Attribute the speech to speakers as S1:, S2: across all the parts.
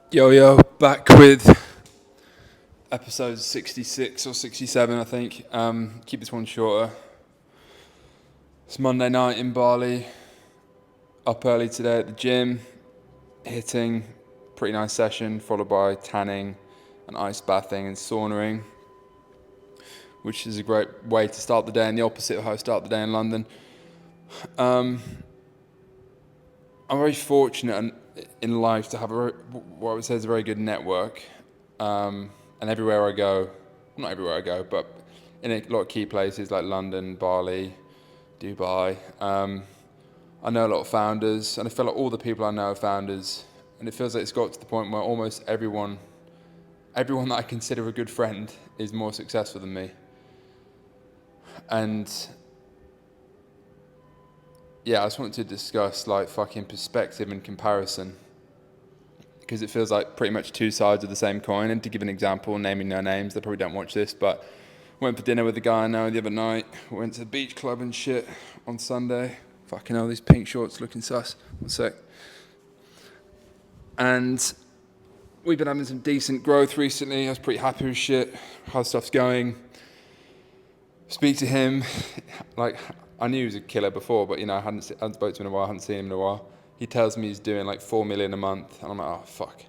S1: Yo, back with episode 66 or 67, I think. Keep this one shorter. It's Monday night in Bali. Up early today at the gym, hitting. Pretty nice session, followed by tanning and ice bathing and saunaing, which is a great way to start the day and the opposite of how I start the day in London. I'm very fortunate in life to have what I would say is a very good network. And everywhere I go, not everywhere I go, but in a lot of key places like London, Bali, Dubai, I know a lot of founders, and I feel like all the people I know are founders, and it feels like it's got to the point where almost everyone that I consider a good friend is more successful than me. And yeah, I just wanted to discuss like fucking perspective and comparison, because it feels like pretty much two sides of the same coin. And to give an example, naming no names, they probably don't watch this, but went for dinner with a guy I know the other night, went to the beach club and shit on Sunday. Fucking hell, these pink shorts looking sus. One sec. And we've been having some decent growth recently. I was pretty happy with shit, how stuff's going. Speak to him, like, I knew he was a killer before, but, you know, I hadn't spoken to him in a while, I hadn't seen him in a while. He tells me he's doing like 4 million a month, and I'm like, oh, fuck.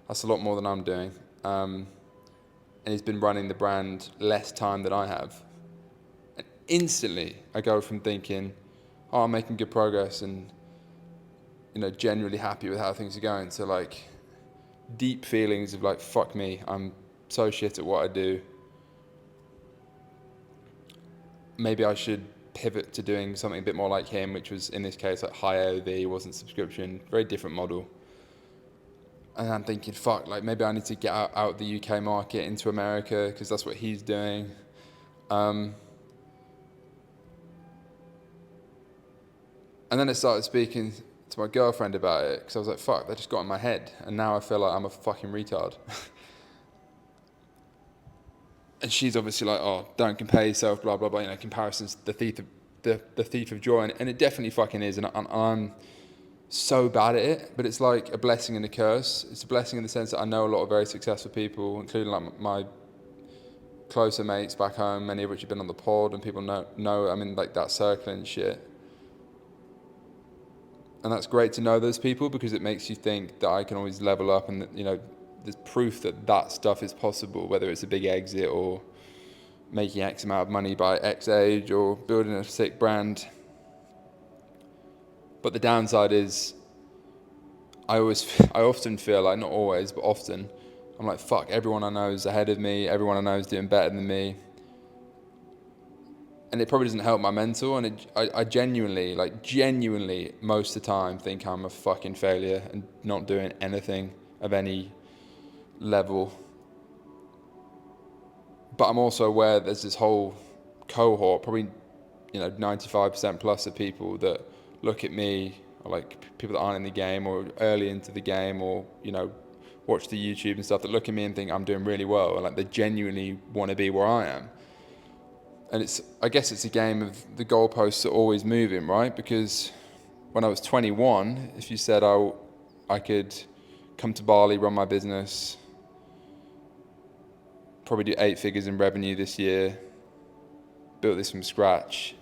S1: That's a lot more than I'm doing. And he's been running the brand less time than I have. And instantly, I go from thinking, oh, I'm making good progress and, you know, genuinely happy with how things are going, to like deep feelings of like, fuck me, I'm so shit at what I do. Maybe I should pivot to doing something a bit more like him, which was in this case like high AOV, wasn't subscription, very different model. And I'm thinking, fuck, like maybe I need to get out the UK market into America, because that's what he's doing. And then I started speaking to my girlfriend about it, because I was like, fuck, that just got in my head, and now I feel like I'm a fucking retard. And she's obviously like, oh, don't compare yourself, blah, blah, blah, you know, comparison's the thief of joy, and it definitely fucking is, and I'm so bad at it, but it's like a blessing and a curse. It's a blessing in the sense that I know a lot of very successful people, including like my closer mates back home, many of which have been on the pod, and people know I'm in like that circle and shit. And that's great to know those people, because it makes you think that I can always level up, and that, you know, there's proof that stuff is possible, whether it's a big exit or making X amount of money by X age or building a sick brand. But the downside is I often feel like, not always, but often, I'm like, fuck, everyone I know is ahead of me, everyone I know is doing better than me. And it probably doesn't help my mental, and I genuinely, most of the time think I'm a fucking failure and not doing anything of any level. But I'm also aware there's this whole cohort, probably, you know, 95% plus of people that look at me, or like people that aren't in the game or early into the game, or, you know, watch the YouTube and stuff, that look at me and think I'm doing really well, and like they genuinely want to be where I am. And I guess it's a game of the goalposts are always moving, right? Because when I was 21, if you said I could come to Bali, run my business, probably do 8 figures in revenue this year, built this from scratch,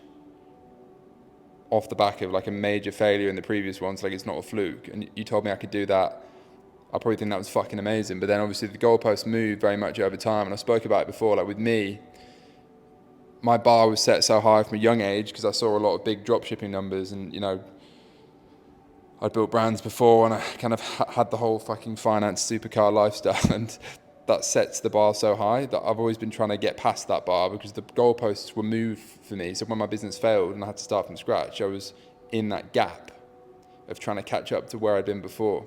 S1: off the back of like a major failure in the previous ones, like it's not a fluke, and you told me I could do that, I probably think that was fucking amazing. But then obviously the goalposts moved very much over time, and I spoke about it before, like with me, my bar was set so high from a young age because I saw a lot of big drop shipping numbers, and, you know, I'd built brands before, and I kind of had the whole fucking finance supercar lifestyle, and that sets the bar so high that I've always been trying to get past that bar, because the goalposts were moved for me. So when my business failed and I had to start from scratch, I was in that gap of trying to catch up to where I'd been before.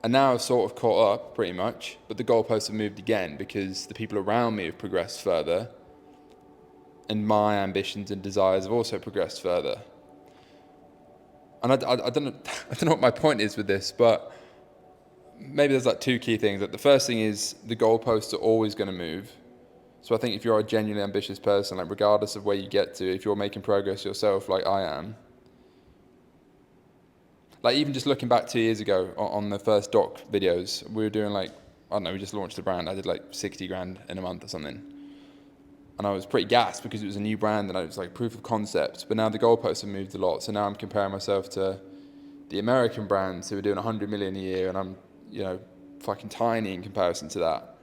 S1: And now I've sort of caught up, pretty much, but the goalposts have moved again, because the people around me have progressed further, and my ambitions and desires have also progressed further. And I don't know, I don't know what my point is with this, but maybe there's like 2 key things. Like the first thing is the goalposts are always going to move. So I think if you're a genuinely ambitious person, like regardless of where you get to, if you're making progress yourself like I am, like even just looking back 2 years ago on the first doc videos, we were doing like, I don't know, we just launched the brand. I did like 60 grand in a month or something. And I was pretty gassed because it was a new brand and it was like proof of concept. But now the goalposts have moved a lot. So now I'm comparing myself to the American brands who are doing 100 million a year, and I'm, fucking tiny in comparison to that.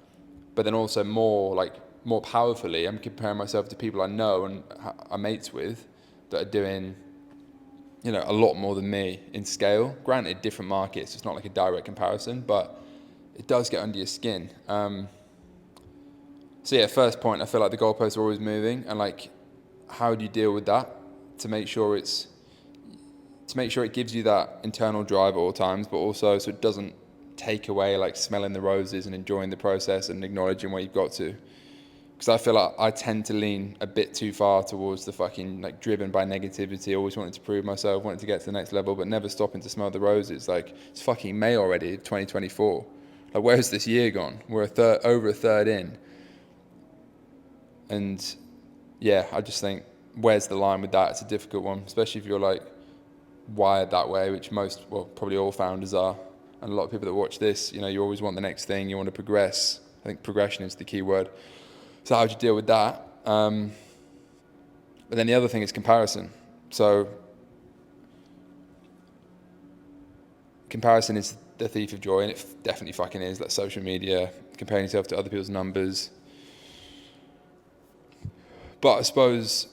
S1: But then also more powerfully, I'm comparing myself to people I know and I'm mates with that are doing, a lot more than me in scale. Granted, different markets, it's not like a direct comparison, but it does get under your skin. So yeah, first point, I feel like the goalposts are always moving, and like, how do you deal with that to make sure it gives you that internal drive at all times, but also so it doesn't take away like smelling the roses and enjoying the process and acknowledging where you've got to. Because I feel like I tend to lean a bit too far towards the fucking like driven by negativity, always wanting to prove myself, wanting to get to the next level, but never stopping to smell the roses. Like, it's fucking May already, 2024. Like, where's this year gone? We're over a third in. And yeah, I just think, where's the line with that? It's a difficult one, especially if you're like wired that way, which probably all founders are. And a lot of people that watch this, you always want the next thing, you want to progress. I think progression is the key word. So how do you deal with that? But then the other thing is comparison. So comparison is the thief of joy, and it definitely fucking is. Like social media, comparing yourself to other people's numbers. But I suppose,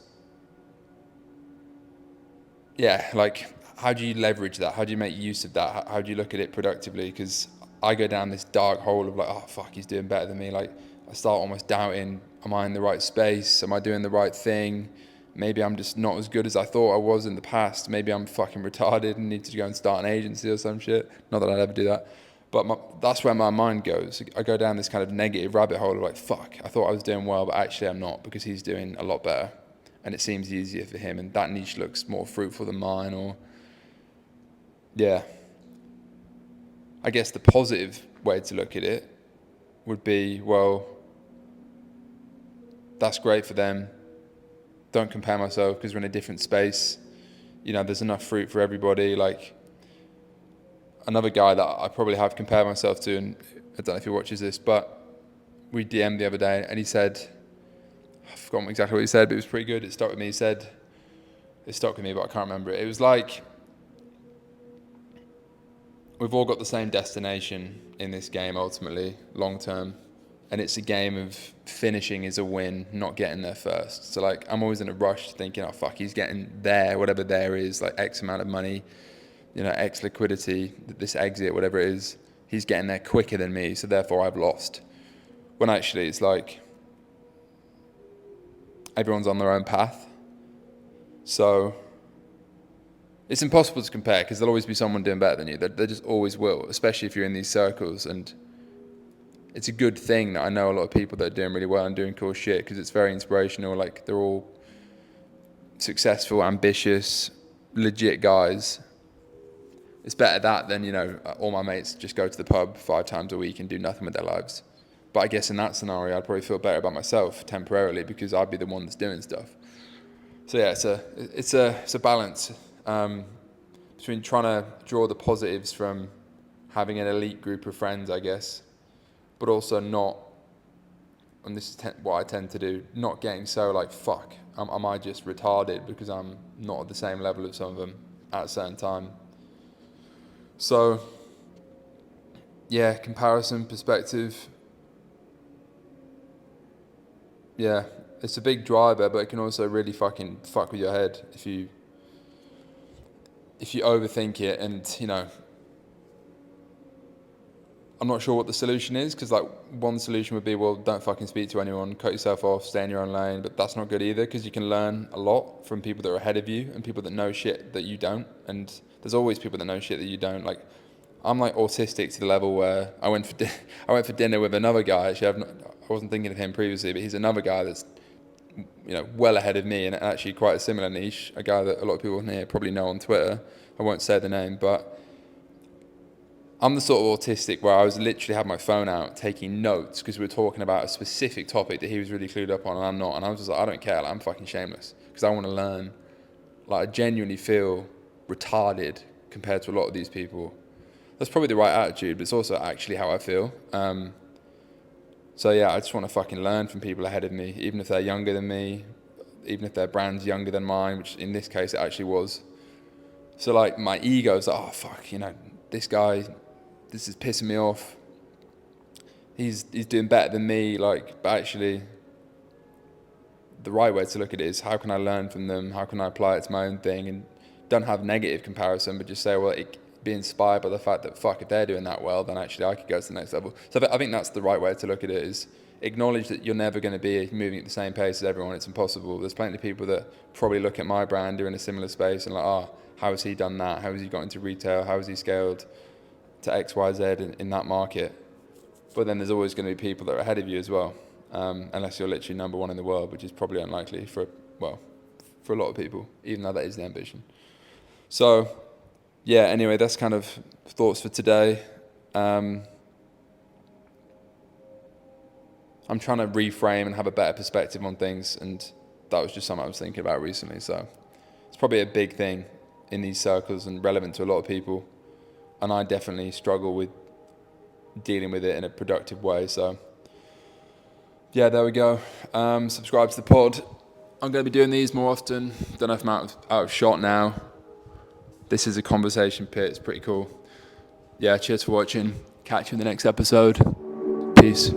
S1: yeah, like, how do you leverage that? How do you make use of that? How do you look at it productively? Because I go down this dark hole of like, oh, fuck, he's doing better than me. Like, I start almost doubting, am I in the right space? Am I doing the right thing? Maybe I'm just not as good as I thought I was in the past. Maybe I'm fucking retarded and need to go and start an agency or some shit. Not that I'd ever do that. But that's where my mind goes. I go down this kind of negative rabbit hole of like, fuck, I thought I was doing well, but actually I'm not, because he's doing a lot better. And it seems easier for him, and that niche looks more fruitful than mine, or... Yeah. I guess the positive way to look at it would be, well, that's great for them. Don't compare myself because we're in a different space. There's enough fruit for everybody. Like, another guy that I probably have compared myself to, and I don't know if he watches this, but we DM'd the other day and he said, I've forgotten exactly what he said, but it was pretty good. It stuck with me. He said, it stuck with me, but I can't remember it. It was like, we've all got the same destination in this game ultimately, long term. And it's a game of finishing is a win, not getting there first. So like, I'm always in a rush thinking, oh fuck, he's getting there, whatever there is, like X amount of money, X liquidity, this exit, whatever it is, he's getting there quicker than me, so therefore I've lost. When actually it's like, everyone's on their own path. So it's impossible to compare because there'll always be someone doing better than you. There just always will, especially if you're in these circles. And it's a good thing that I know a lot of people that are doing really well and doing cool shit, because it's very inspirational. Like, they're all successful, ambitious, legit guys. It's better that than, all my mates just go to the pub 5 times a week and do nothing with their lives. But I guess in that scenario, I'd probably feel better about myself temporarily because I'd be the one that's doing stuff. So yeah, it's a balance between trying to draw the positives from having an elite group of friends, I guess, but also not, and this is what I tend to do, not getting so like, fuck, am I just retarded because I'm not at the same level as some of them at a certain time. So yeah, comparison, perspective. Yeah, it's a big driver, but it can also really fucking fuck with your head if you overthink it. And I'm not sure what the solution is, because like, one solution would be, well, don't fucking speak to anyone, cut yourself off, stay in your own lane. But that's not good either, because you can learn a lot from people that are ahead of you and people that know shit that you don't. And there's always people that know shit that you don't. Like, I'm like autistic to the level where I went for dinner with another guy. Actually, I wasn't thinking of him previously, but he's another guy that's well ahead of me, and actually quite a similar niche. A guy that a lot of people here probably know on Twitter. I won't say the name, but I'm the sort of autistic where I was literally had my phone out taking notes because we were talking about a specific topic that he was really clued up on and I'm not. And I was just like, I don't care. I'm fucking shameless because I want to learn. Like, I genuinely feel retarded compared to a lot of these people. That's probably the right attitude, but it's also actually how I feel. So yeah, I just want to fucking learn from people ahead of me, even if they're younger than me, even if their brand's younger than mine, which in this case it actually was. So like my ego's like, oh fuck, you know, this guy, this is pissing me off. He's doing better than me, like, but actually the right way to look at it is how can I learn from them? How can I apply it to my own thing? And don't have negative comparison, but just say, well, be inspired by the fact that fuck, if they're doing that well, then actually I could go to the next level. So I think that's the right way to look at it, is acknowledge that you're never going to be moving at the same pace as everyone. It's impossible. There's plenty of people that probably look at my brand, they're in a similar space and like, oh, how has he done that? How has he got into retail? How has he scaled to X, Y, Z in that market? But then there's always going to be people that are ahead of you as well, unless you're literally number one in the world, which is probably unlikely for a lot of people, even though that is the ambition. So, yeah, anyway, that's kind of thoughts for today. I'm trying to reframe and have a better perspective on things, and that was just something I was thinking about recently. So it's probably a big thing in these circles and relevant to a lot of people, and I definitely struggle with dealing with it in a productive way. So yeah, there we go. Subscribe to the pod. I'm going to be doing these more often. Don't know if I'm out of shot now. This is a conversation pit. It's pretty cool. Yeah, cheers for watching. Catch you in the next episode. Peace.